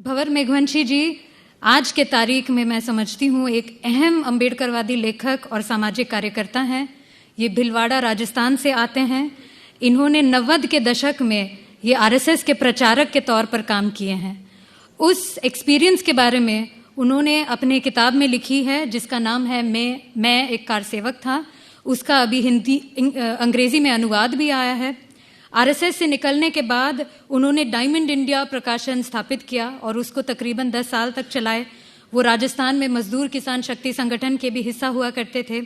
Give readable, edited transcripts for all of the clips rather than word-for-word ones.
भंवर मेघवंशी जी, आज के तारीख में मैं समझती हूँ एक अहम अम्बेडकरवादी लेखक और सामाजिक कार्यकर्ता हैं। ये भिलवाड़ा राजस्थान से आते हैं। इन्होंने 90 के दशक में ये आरएसएस के प्रचारक के तौर पर काम किए हैं। उस एक्सपीरियंस के बारे में उन्होंने अपने किताब में लिखी है, जिसका नाम है मैं एक कार सेवक था। उसका अभी अंग्रेजी में अनुवाद भी आया है। आरएसएस से निकलने के बाद उन्होंने डायमंड इंडिया प्रकाशन स्थापित किया और उसको तकरीबन 10 साल तक चलाए। वो राजस्थान में मजदूर किसान शक्ति संगठन के भी हिस्सा हुआ करते थे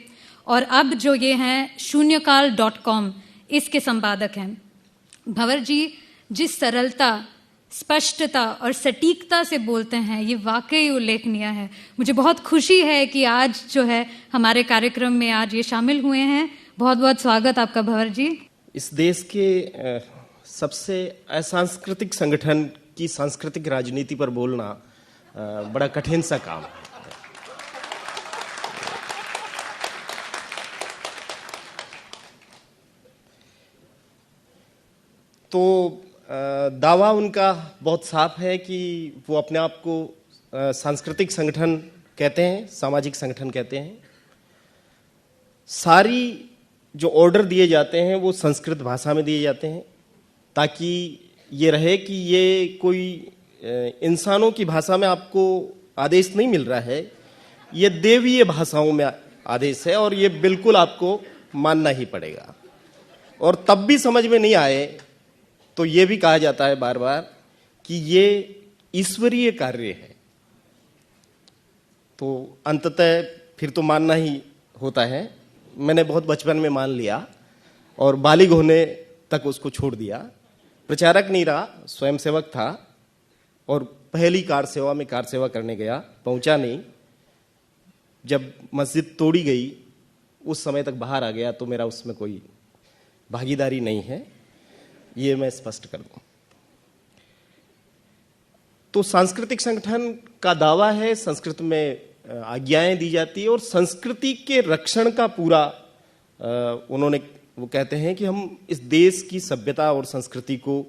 और अब जो ये हैं शून्यकाल.com, इसके संपादक हैं। भंवर जी जिस सरलता, स्पष्टता और सटीकता से बोलते हैं, ये वाकई उल्लेखनीय है। मुझे बहुत खुशी है कि आज जो है हमारे कार्यक्रम में आज ये शामिल हुए हैं। बहुत बहुत स्वागत आपका भंवर जी। इस देश के सबसे असांस्कृतिक संगठन की सांस्कृतिक राजनीति पर बोलना बड़ा कठिन सा काम है। तो दावा उनका बहुत साफ है कि वो अपने आप को सांस्कृतिक संगठन कहते हैं, सामाजिक संगठन कहते हैं। सारी जो ऑर्डर दिए जाते हैं वो संस्कृत भाषा में दिए जाते हैं, ताकि ये रहे कि ये कोई इंसानों की भाषा में आपको आदेश नहीं मिल रहा है, ये देवीय भाषाओं में आदेश है और ये बिल्कुल आपको मानना ही पड़ेगा। और तब भी समझ में नहीं आए तो ये भी कहा जाता है बार बार कि ये ईश्वरीय कार्य है। तो अंततः फिर तो मानना ही होता है। मैंने बहुत बचपन में मान लिया और बालिग होने तक उसको छोड़ दिया। प्रचारक नहीं रहा, स्वयंसेवक था और पहली कार सेवा में कार सेवा करने गया, पहुंचा नहीं। जब मस्जिद तोड़ी गई उस समय तक बाहर आ गया, तो मेरा उसमें कोई भागीदारी नहीं है, ये मैं स्पष्ट कर दूं। तो सांस्कृतिक संगठन का दावा है, संस्कृत में आज्ञाएं दी जाती है और संस्कृति के रक्षण का पूरा उन्होंने वो कहते हैं कि हम इस देश की सभ्यता और संस्कृति को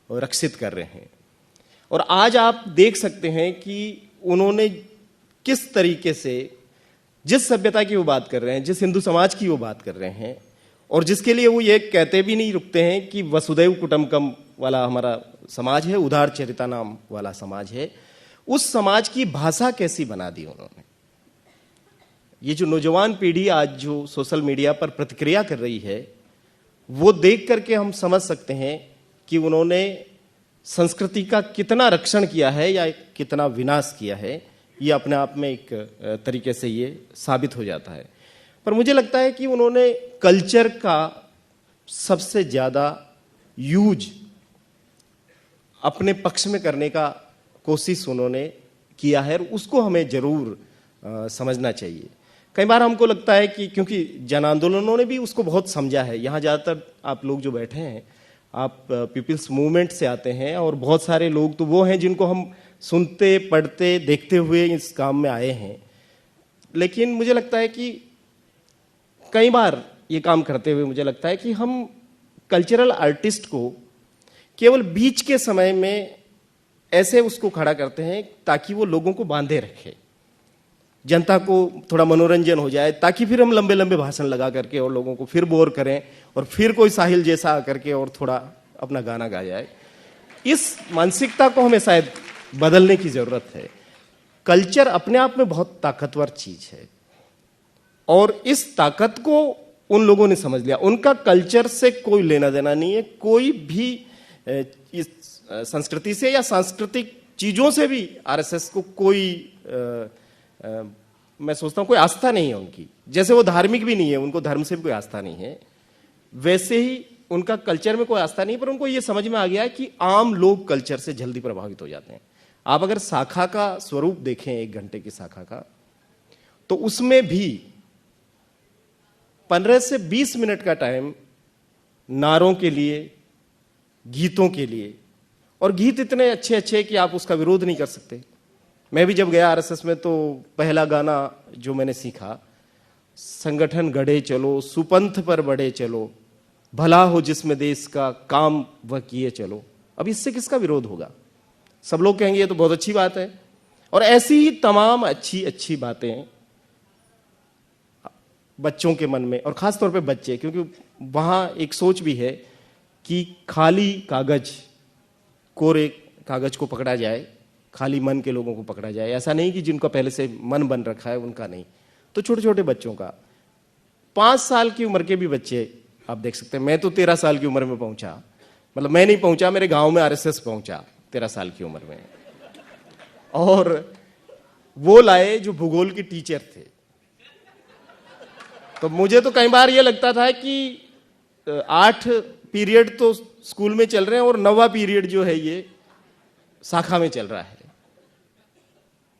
रक्षित कर रहे हैं। और आज आप देख सकते हैं कि उन्होंने किस तरीके से जिस सभ्यता की वो बात कर रहे हैं, जिस हिंदू समाज की वो बात कर रहे हैं और जिसके लिए वो ये कहते भी नहीं रुकते हैं कि वसुदैव कुटुंबकम वाला हमारा समाज है, उदार चरिता नाम वाला समाज है, उस समाज की भाषा कैसी बना दी उन्होंने। ये जो नौजवान पीढ़ी आज जो सोशल मीडिया पर प्रतिक्रिया कर रही है, वो देख करके हम समझ सकते हैं कि उन्होंने संस्कृति का कितना रक्षण किया है या कितना विनाश किया है। ये अपने आप में एक तरीके से ये साबित हो जाता है। पर मुझे लगता है कि उन्होंने कल्चर का सबसे ज्यादा यूज अपने पक्ष में करने का कोशिश उन्होंने किया है और उसको हमें जरूर समझना चाहिए। कई बार हमको लगता है कि क्योंकि जन आंदोलनों ने भी उसको बहुत समझा है। यहाँ ज़्यादातर आप लोग जो बैठे हैं, आप पीपल्स मूवमेंट से आते हैं और बहुत सारे लोग तो वो हैं जिनको हम सुनते, पढ़ते, देखते हुए इस काम में आए हैं। लेकिन मुझे लगता है कि कई बार ये काम करते हुए मुझे लगता है कि हम कल्चरल आर्टिस्ट को केवल बीच के समय में ऐसे उसको खड़ा करते हैं ताकि वो लोगों को बांधे रखे, जनता को थोड़ा मनोरंजन हो जाए, ताकि फिर हम लंबे लंबे भाषण लगा करके और लोगों को फिर बोर करें और फिर कोई साहिल जैसा आकर के और थोड़ा अपना गाना गा जाए। इस मानसिकता को हमें शायद बदलने की जरूरत है। कल्चर अपने आप में बहुत ताकतवर चीज है और इस ताकत को उन लोगों ने समझ लिया। उनका कल्चर से कोई लेना देना नहीं है, कोई भी इस संस्कृति से या सांस्कृतिक चीजों से भी आरएसएस को कोई मैं सोचता हूं कोई आस्था नहीं है उनकी। जैसे वो धार्मिक भी नहीं है, उनको धर्म से भी कोई आस्था नहीं है, वैसे ही उनका कल्चर में कोई आस्था नहीं। पर उनको ये समझ में आ गया है कि आम लोग कल्चर से जल्दी प्रभावित हो जाते हैं। आप अगर शाखा का स्वरूप देखें, 1 घंटे की शाखा का, तो उसमें भी 15 से 20 मिनट का टाइम नारों के लिए, गीतों के लिए, और गीत इतने अच्छे अच्छे कि आप उसका विरोध नहीं कर सकते। मैं भी जब गया आरएसएस में तो पहला गाना जो मैंने सीखा, संगठन गढ़े चलो, सुपंथ पर बढ़े चलो, भला हो जिसमें देश का काम वह किए चलो। अब इससे किसका विरोध होगा? सब लोग कहेंगे ये तो बहुत अच्छी बात है। और ऐसी ही तमाम अच्छी अच्छी बातें बच्चों के मन में, और खास तौर पे बच्चे, क्योंकि वहां एक सोच भी है कि खाली कागज, कोरे कागज को पकड़ा जाए, खाली मन के लोगों को पकड़ा जाए। ऐसा नहीं कि जिनका पहले से मन बन रखा है उनका नहीं, तो छोटे छोटे बच्चों का, 5 साल की उम्र के भी बच्चे आप देख सकते हैं। मैं तो 13 साल की उम्र में पहुंचा, मतलब मैं नहीं पहुंचा, मेरे गांव में आरएसएस पहुंचा 13 साल की उम्र में। और वो लाए जो भूगोल के टीचर थे। तो मुझे तो कई बार ये लगता था कि 8 पीरियड तो स्कूल में चल रहे हैं और 9वां पीरियड जो है ये शाखा में चल रहा है।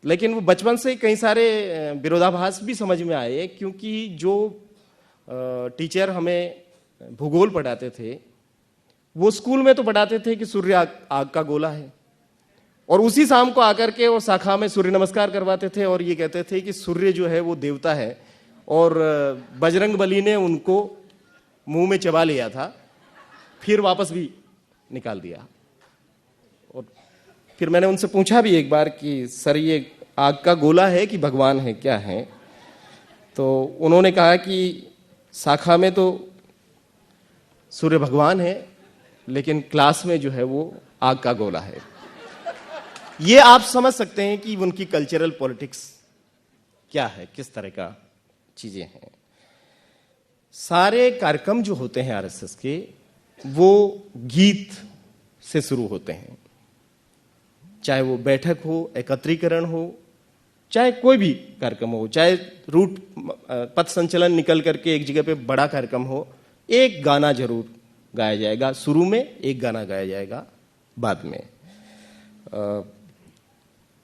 लेकिन वो बचपन से कई सारे विरोधाभास भी समझ में आए, क्योंकि जो टीचर हमें भूगोल पढ़ाते थे वो स्कूल में तो पढ़ाते थे कि सूर्य आग का गोला है, और उसी शाम को आकर के वो शाखा में सूर्य नमस्कार करवाते थे और ये कहते थे कि सूर्य जो है वो देवता है, और बजरंगबली ने उनको मुंह में चबा लिया था, फिर वापस भी निकाल दिया। और फिर मैंने उनसे पूछा भी एक बार कि सर ये आग का गोला है कि भगवान है, क्या है? तो उन्होंने कहा कि शाखा में तो सूर्य भगवान है, लेकिन क्लास में जो है वो आग का गोला है। ये आप समझ सकते हैं कि उनकी कल्चरल पॉलिटिक्स क्या है, किस तरह का चीजें हैं। सारे कार्यक्रम जो होते हैं आरएसएस के, वो गीत से शुरू होते हैं, चाहे वो बैठक हो, एकत्रीकरण हो, चाहे कोई भी कार्यक्रम हो, चाहे रूट पथ संचलन निकल करके एक जगह पे बड़ा कार्यक्रम हो, एक गाना जरूर गाया जाएगा। शुरू में एक गाना गाया जाएगा, बाद में।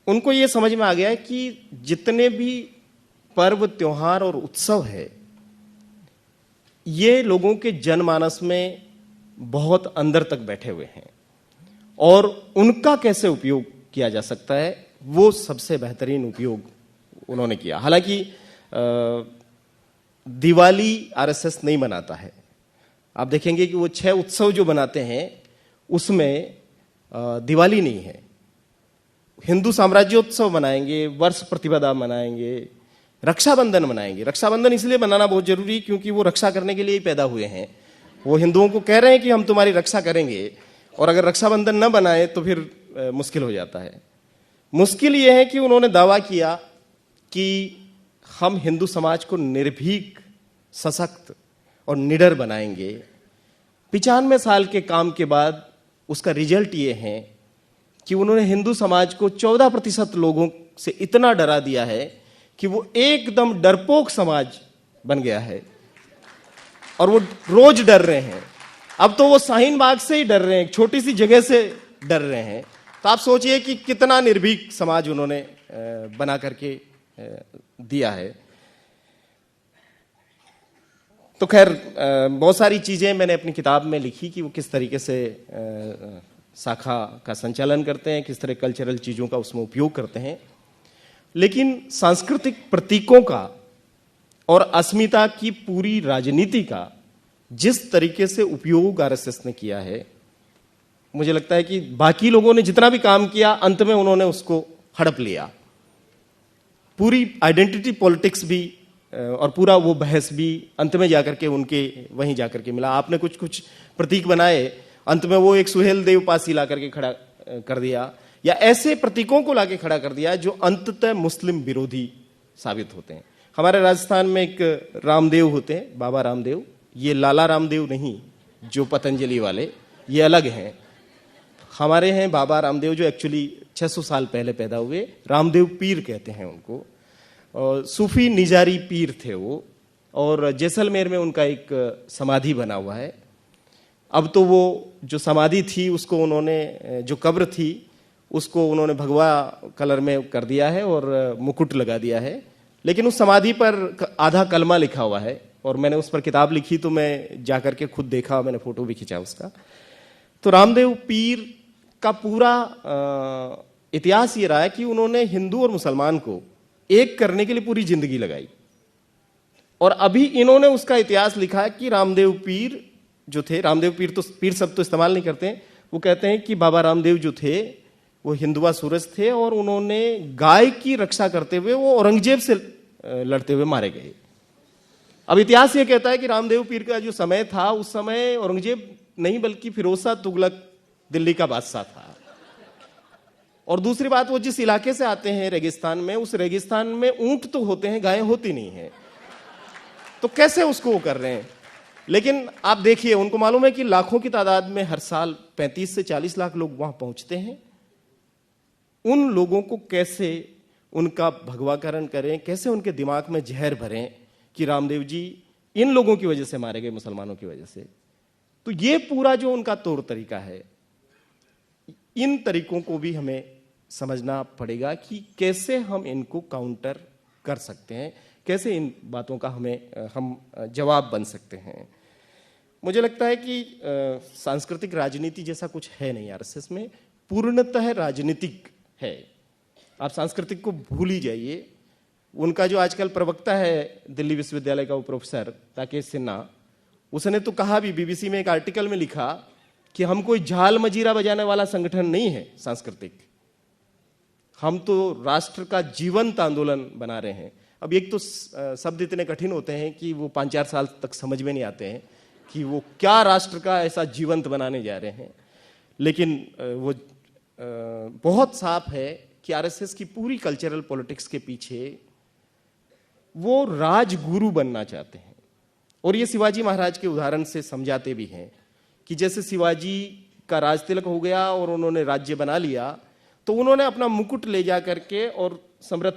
उनको ये समझ में आ गया है कि जितने भी पर्व, त्योहार और उत्सव है, ये लोगों के जनमानस में बहुत अंदर तक बैठे हुए हैं, और उनका कैसे उपयोग किया जा सकता है वो सबसे बेहतरीन उपयोग उन्होंने किया। हालांकि दिवाली आरएसएस नहीं मनाता है। आप देखेंगे कि वो 6 उत्सव जो बनाते हैं उसमें दिवाली नहीं है। हिंदू साम्राज्योत्सव मनाएंगे, वर्ष प्रतिपदा मनाएंगे, रक्षाबंधन मनाएंगे। रक्षाबंधन इसलिए मनाना बहुत जरूरी क्योंकि वो रक्षा करने के लिए ही पैदा हुए हैं। वो हिंदुओं को कह रहे हैं कि हम तुम्हारी रक्षा करेंगे, और अगर रक्षाबंधन न बनाए तो फिर मुश्किल हो जाता है। मुश्किल यह है कि उन्होंने दावा किया कि हम हिंदू समाज को निर्भीक, सशक्त और निडर बनाएंगे। 95 साल के काम के बाद उसका रिजल्ट ये है कि उन्होंने हिंदू समाज को 14% लोगों से इतना डरा दिया है कि वो एकदम डरपोक समाज बन गया है, और वो रोज डर रहे हैं। अब तो वो शाहीन बाग से ही डर रहे हैं, एक छोटी सी जगह से डर रहे हैं। तो आप सोचिए कि कितना निर्भीक समाज उन्होंने बना करके दिया है। तो खैर, बहुत सारी चीजें मैंने अपनी किताब में लिखी कि वो किस तरीके से शाखा का संचालन करते हैं, किस तरह कल्चरल चीजों का उसमें उपयोग करते हैं। लेकिन सांस्कृतिक प्रतीकों का और अस्मिता की पूरी राजनीति का जिस तरीके से उपयोग आरएसएस ने किया है, मुझे लगता है कि बाकी लोगों ने जितना भी काम किया, अंत में उन्होंने उसको हड़प लिया। पूरी आइडेंटिटी पॉलिटिक्स भी और पूरा वो बहस भी अंत में जाकर के उनके वहीं जाकर के मिला। आपने कुछ कुछ प्रतीक बनाए, अंत में वो एक सुहेल देव पासी ला करके खड़ा कर दिया, या ऐसे प्रतीकों को लाके खड़ा कर दिया जो अंततः मुस्लिम विरोधी साबित होते हैं। हमारे राजस्थान में एक रामदेव होते हैं, बाबा रामदेव। ये लाला रामदेव नहीं जो पतंजलि वाले, ये अलग हैं। हमारे हैं बाबा रामदेव जो एक्चुअली 600 साल पहले पैदा हुए, रामदेव पीर कहते हैं उनको। और सूफी निजारी पीर थे वो, और जैसलमेर में उनका एक समाधि बना हुआ है। अब तो वो जो समाधि थी उसको उन्होंने, जो कब्र थी उसको उन्होंने भगवा कलर में कर दिया है और मुकुट लगा दिया है, लेकिन उस समाधि पर आधा कलमा लिखा हुआ है। और मैंने उस पर किताब लिखी तो मैं जाकर के खुद देखा, मैंने फोटो भी खींचा उसका। तो रामदेव पीर का पूरा इतिहास ये रहा है कि उन्होंने हिंदू और मुसलमान को एक करने के लिए पूरी जिंदगी लगाई। और अभी इन्होंने उसका इतिहास लिखा है कि रामदेव पीर जो थे, रामदेव पीर तो पीर शब्द तो इस्तेमाल नहीं करते हैं, वो कहते हैं कि बाबा रामदेव जो थे वो हिंदुआ सूरज थे और उन्होंने गाय की रक्षा करते हुए वो औरंगजेब से लड़ते हुए मारे गए। अब इतिहास ये कहता है कि रामदेव पीर का जो समय था, उस समय औरंगजेब नहीं बल्कि फिरोज शाह तुगलक दिल्ली का बादशाह था। और दूसरी बात, वो जिस इलाके से आते हैं रेगिस्तान में, उस रेगिस्तान में ऊंट तो होते हैं, गायें होती नहीं है, तो कैसे उसको वो कर रहे हैं। लेकिन आप देखिए, उनको मालूम है कि लाखों की तादाद में हर साल 35 से 40 लाख लोग वहां पहुंचते हैं। उन लोगों को कैसे उनका भगवाकरण करें, कैसे उनके दिमाग में जहर भरें कि रामदेव जी इन लोगों की वजह से मारे गए, मुसलमानों की वजह से। तो ये पूरा जो उनका तौर तरीका है, इन तरीकों को भी हमें समझना पड़ेगा कि कैसे हम इनको काउंटर कर सकते हैं, कैसे इन बातों का हम जवाब बन सकते हैं। मुझे लगता है कि सांस्कृतिक राजनीति जैसा कुछ है नहीं आरएसएस में, पूर्णतः राजनीतिक है। आप सांस्कृतिक को भूल ही जाइए। उनका जो आजकल प्रवक्ता है दिल्ली विश्वविद्यालय का, वो प्रोफेसर राकेश सिन्हा, उसने तो कहा भी, बीबीसी में एक आर्टिकल में लिखा कि हम कोई झाल मजीरा बजाने वाला संगठन नहीं है सांस्कृतिक, हम तो राष्ट्र का जीवंत आंदोलन बना रहे हैं। अब एक तो शब्द इतने कठिन होते हैं कि वो 5-4 साल तक समझ में नहीं आते हैं कि वो क्या राष्ट्र का ऐसा जीवंत बनाने जा रहे हैं। लेकिन वो बहुत साफ है कि आरएसएस की पूरी कल्चरल पॉलिटिक्स के पीछे वो राजगुरु बनना चाहते हैं। और ये शिवाजी महाराज के उदाहरण से समझाते भी हैं कि जैसे शिवाजी का राज तिलक हो गया और उन्होंने राज्य बना लिया, तो उन्होंने अपना मुकुट ले जा करके और सम्राट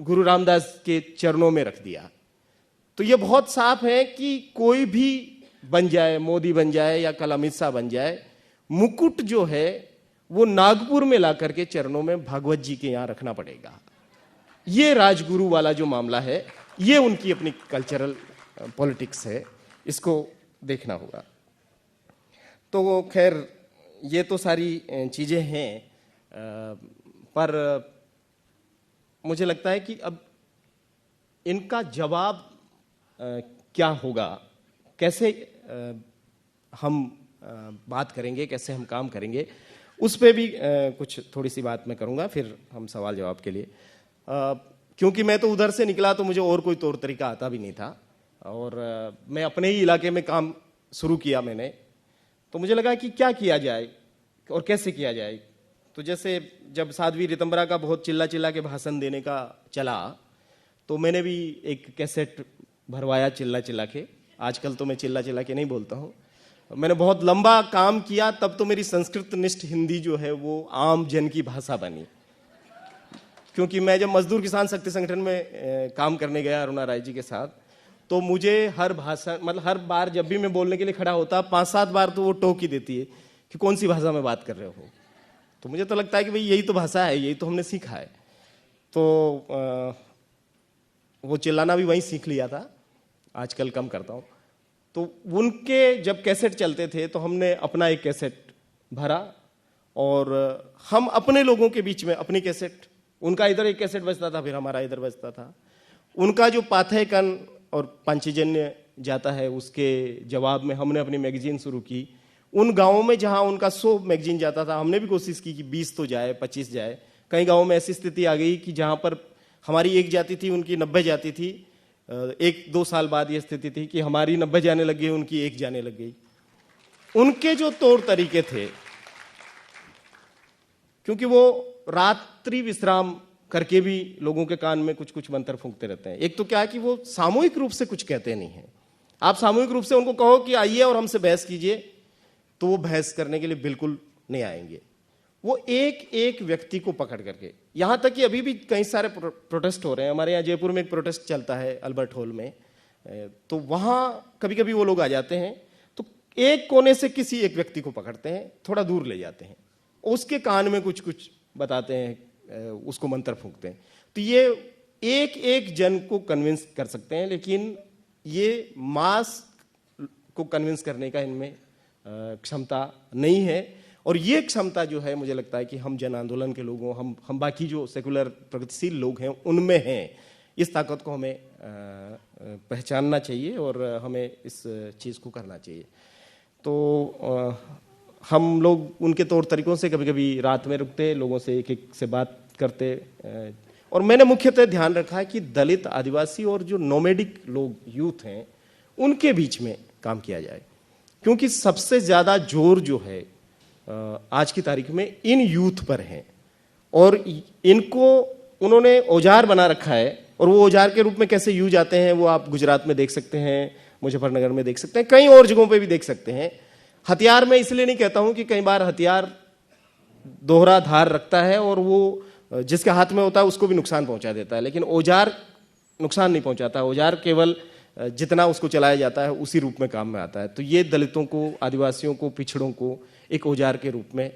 गुरु रामदास के चरणों में रख दिया। तो ये बहुत साफ है कि कोई भी बन जाए, मोदी बन जाए या कल अमित शाह बन जाए, मुकुट जो है वो नागपुर में ला करके चरणों में भागवत जी के यहां रखना पड़ेगा। ये राजगुरु वाला जो मामला है, ये उनकी अपनी कल्चरल पॉलिटिक्स है, इसको देखना होगा। तो खैर ये तो सारी चीजें हैं, पर मुझे लगता है कि अब इनका जवाब क्या होगा, कैसे हम बात करेंगे, कैसे हम काम करेंगे, उस पे भी कुछ थोड़ी सी बात मैं करूंगा, फिर हम सवाल जवाब के लिए। क्योंकि मैं तो उधर से निकला तो मुझे और कोई तौर तरीका आता भी नहीं था, और मैं अपने ही इलाके में काम शुरू किया मैंने। तो मुझे लगा कि क्या किया जाए और कैसे किया जाए। तो जैसे जब साध्वी रितंबरा का बहुत चिल्ला चिल्ला के भाषण देने का चला, तो मैंने भी एक कैसेट भरवाया चिल्ला चिल्ला के। आजकल तो मैं चिल्ला चिल्ला के नहीं बोलता हूँ, मैंने बहुत लंबा काम किया, तब तो मेरी संस्कृत निष्ठ हिंदी जो है वो आम जन की भाषा बनी। क्योंकि मैं जब मजदूर किसान शक्ति संगठन में काम करने गया अरुणा राय जी के साथ, तो मुझे हर भाषा, मतलब हर बार जब भी मैं बोलने के लिए खड़ा होता, 5-7 बार तो वो टोक ही देती है कि कौन सी भाषा में बात कर रहे हो। तो मुझे तो लगता है कि भाई यही तो भाषा है, यही तो हमने सीखा है। तो वो चिल्लाना भी वहीं सीख लिया था, आजकल कम करता हूँ। तो उनके जब कैसेट चलते थे तो हमने अपना एक कैसेट भरा, और हम अपने लोगों के बीच में अपनी कैसेट, उनका इधर एक कैसेट बजता था, फिर हमारा इधर बजता था। उनका जो पाथेयकन और पांचजन्य जाता है, उसके जवाब में हमने अपनी मैगजीन शुरू की। उन गांवों में जहां उनका 100 मैगजीन जाता था, हमने भी कोशिश की कि 20 तो जाए, 25 जाए। कई गांवों में ऐसी स्थिति आ गई कि जहां पर हमारी 1 जाती थी, उनकी 90 जाती थी। 1-2 साल बाद ये स्थिति थी कि हमारी 90 जाने लग गई, उनकी 1 जाने लग गई। उनके जो तौर तरीके थे, क्योंकि वो रात्रि विश्राम करके भी लोगों के कान में कुछ कुछ मंत्र फूंकते रहते हैं। एक तो क्या है कि वो सामूहिक रूप से कुछ कहते नहीं है। आप सामूहिक रूप से उनको कहो कि आइए और हमसे बहस कीजिए, तो वो बहस करने के लिए बिल्कुल नहीं आएंगे। वो एक एक व्यक्ति को पकड़ करके, यहां तक कि अभी भी कई सारे प्रोटेस्ट हो रहे हैं। हमारे यहाँ जयपुर में एक प्रोटेस्ट चलता है अल्बर्ट हॉल में, तो वहां कभी कभी वो लोग आ जाते हैं, तो एक कोने से किसी एक व्यक्ति को पकड़ते हैं, थोड़ा दूर ले जाते हैं, उसके कान में कुछ कुछ बताते हैं, उसको मंत्र फूंकते हैं। तो ये एक एक जन को कन्विंस कर सकते हैं, लेकिन ये मास को कन्विंस करने का इनमें क्षमता नहीं है। और ये क्षमता जो है, मुझे लगता है कि हम जन आंदोलन के लोगों, हम बाकी जो सेकुलर प्रगतिशील लोग हैं उनमें हैं। इस ताकत को हमें पहचानना चाहिए और हमें इस चीज़ को करना चाहिए। तो हम लोग उनके तौर तरीकों से कभी कभी रात में रुकते, लोगों से एक एक से बात करते, और मैंने मुख्यतः ध्यान रखा है कि दलित, आदिवासी और जो नोमैडिक लोग, यूथ हैं, उनके बीच में काम किया जाए, क्योंकि सबसे ज़्यादा जोर जो है आज की तारीख में इन यूथ पर है, और इनको उन्होंने औजार बना रखा है, और वो औजार के रूप में कैसे यूज आते हैं वो आप गुजरात में देख सकते हैं, मुजफ्फरनगर में देख सकते हैं, कई और जगहों पे भी देख सकते हैं। हथियार मैं इसलिए नहीं कहता हूं कि कई बार हथियार दोहरा धार रखता है और वो जिसके हाथ में होता है उसको भी नुकसान पहुंचा देता है, लेकिन औजार नुकसान नहीं पहुंचाता। औजार केवल जितना उसको चलाया जाता है उसी रूप में काम में आता है। तो ये दलितों को, आदिवासियों को, पिछड़ों को एक औजार के रूप में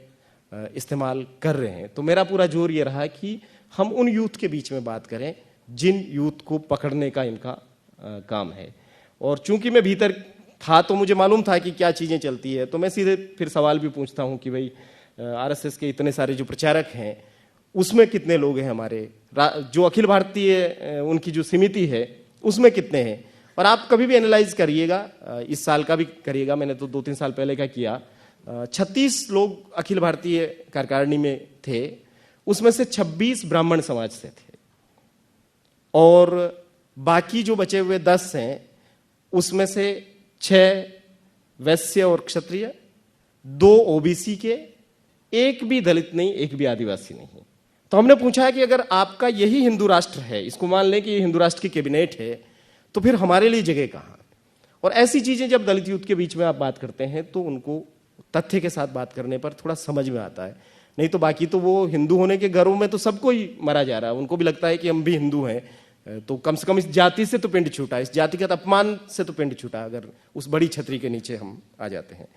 इस्तेमाल कर रहे हैं। तो मेरा पूरा जोर ये रहा कि हम उन यूथ के बीच में बात करें जिन यूथ को पकड़ने का इनका काम है। और चूंकि मैं भीतर था तो मुझे मालूम था कि क्या चीज़ें चलती है, तो मैं सीधे फिर सवाल भी पूछता हूं कि भाई आरएसएस के इतने सारे जो प्रचारक हैं उसमें कितने लोग हैं हमारे, जो अखिल भारतीय उनकी जो समिति है उसमें कितने हैं। और आप कभी भी एनालाइज करिएगा, इस साल का भी करिएगा, मैंने तो 2-3 साल पहले का किया, 36 लोग अखिल भारतीय कार्यकारिणी में थे, उसमें से 26 ब्राह्मण समाज से थे, और बाकी जो बचे हुए 10 हैं उसमें से 6 वैश्य और क्षत्रिय, 2 ओबीसी के, एक भी दलित नहीं, एक भी आदिवासी नहीं। तो हमने पूछा है कि अगर आपका यही हिंदू राष्ट्र है, इसको मान लें कि ये हिंदू राष्ट्र की कैबिनेट है, तो फिर हमारे लिए जगह कहाँ। और ऐसी चीजें जब दलित यूथ के बीच में आप बात करते हैं तो उनको तथ्य के साथ बात करने पर थोड़ा समझ में आता है, नहीं तो बाकी तो वो हिंदू होने के गर्व में तो सबको ही मरा जा रहा है। उनको भी लगता है कि हम भी हिंदू हैं, तो कम से कम इस जाति से तो पिंड छूटा, इस जातिगत अपमान से तो पिंड छूटा, अगर उस बड़ी छतरी के नीचे हम आ जाते हैं।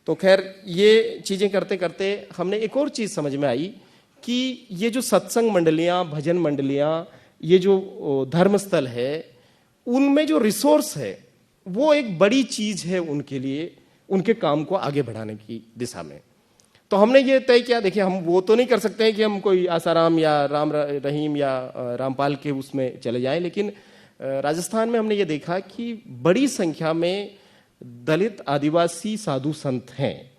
तो खैर ये चीजें करते करते हमने एक और चीज समझ में आई कि ये जो सत्संग मंडलियां, भजन मंडलियां, ये जो धर्मस्थल है, उनमें जो रिसोर्स है वो एक बड़ी चीज है उनके लिए, उनके काम को आगे बढ़ाने की दिशा में। तो हमने ये तय किया, देखिए हम वो तो नहीं कर सकते हैं कि हम कोई आसाराम या राम रहीम या रामपाल के उसमें चले जाएं, लेकिन राजस्थान में हमने ये देखा कि बड़ी संख्या में दलित, आदिवासी साधु संत हैं,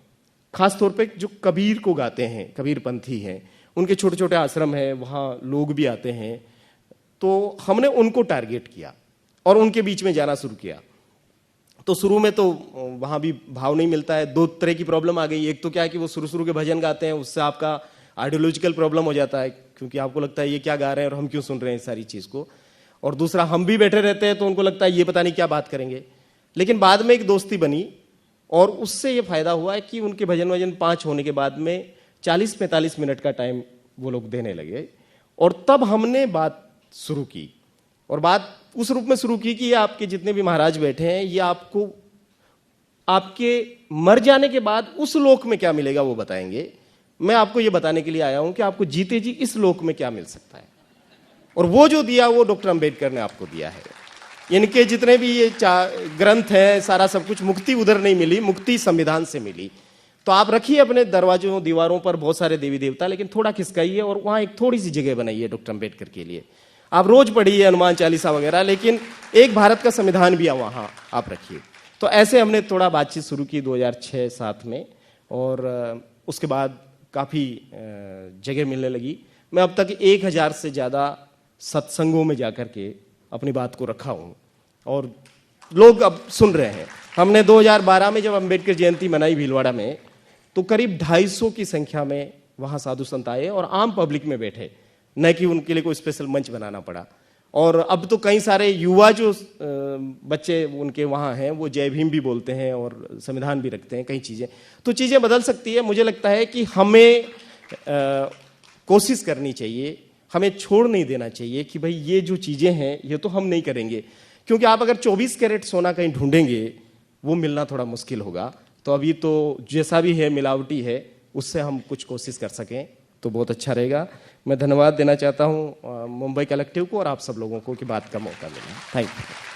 खासतौर पे जो कबीर को गाते हैं, कबीर पंथी हैं, उनके छोटे छोटे आश्रम हैं, वहाँ लोग भी आते हैं। तो हमने उनको टारगेट किया और उनके बीच में जाना शुरू किया। तो शुरू में तो वहाँ भी भाव नहीं मिलता है, 2 तरह की प्रॉब्लम आ गई। एक तो क्या है कि वो शुरू के भजन गाते हैं, उससे आपका आइडियोलॉजिकल प्रॉब्लम हो जाता है, क्योंकि आपको लगता है ये क्या गा रहे हैं और हम क्यों सुन रहे हैं इस सारी चीज़ को। और दूसरा, हम भी बैठे रहते हैं तो उनको लगता है ये पता नहीं क्या बात करेंगे। लेकिन बाद में एक दोस्ती बनी और उससे ये फायदा हुआ है कि उनके भजन वजन 5 होने के बाद में 40-45 मिनट का टाइम वो लोग देने लगे, और तब हमने बात शुरू की। और बात उस रूप में शुरू की कि ये आपके जितने भी महाराज बैठे हैं, ये आपको आपके मर जाने के बाद उस लोक में क्या मिलेगा वो बताएंगे। मैं आपको ये बताने के लिए आया हूं कि आपको जीते जी इस लोक में क्या मिल सकता है, और वो जो दिया वो डॉक्टर अंबेडकर ने आपको दिया है। इनके जितने भी ये ग्रंथ हैं, सारा सब कुछ, मुक्ति उधर नहीं मिली, मुक्ति संविधान से मिली। तो आप रखिए अपने दरवाजों, दीवारों पर बहुत सारे देवी देवता, लेकिन थोड़ा खिसकाइए और वहां एक थोड़ी सी जगह बनाइए डॉक्टर अंबेडकर के लिए। आप रोज पढ़िए हनुमान चालीसा वगैरह, लेकिन एक भारत का संविधान भी वहां आप रखिए। तो ऐसे हमने थोड़ा बातचीत शुरू की 2006-07 में, और उसके बाद काफी जगह मिलने लगी। मैं अब तक 1000 से ज्यादा सत्संगों में जाकर के अपनी बात को रखा हूं, और लोग अब सुन रहे हैं। हमने 2012 में जब अंबेडकर जयंती मनाई भीलवाड़ा में, तो करीब 250 की संख्या में वहां साधु संत आए और आम पब्लिक में बैठे, न कि उनके लिए कोई स्पेशल मंच बनाना पड़ा। और अब तो कई सारे युवा जो बच्चे उनके वहाँ हैं, वो जय भीम भी बोलते हैं और संविधान भी रखते हैं, कई चीज़ें। तो चीज़ें बदल सकती है। मुझे लगता है कि हमें कोशिश करनी चाहिए, हमें छोड़ नहीं देना चाहिए कि भाई ये जो चीज़ें हैं ये तो हम नहीं करेंगे, क्योंकि आप अगर 24 कैरेट सोना कहीं ढूंढेंगे वो मिलना थोड़ा मुश्किल होगा। तो अभी तो जैसा भी है मिलावटी है, उससे हम कुछ कोशिश कर सकें तो बहुत अच्छा रहेगा। मैं धन्यवाद देना चाहता हूँ मुंबई कलेक्टिव को और आप सब लोगों को कि बात का मौका मिला। Thank you.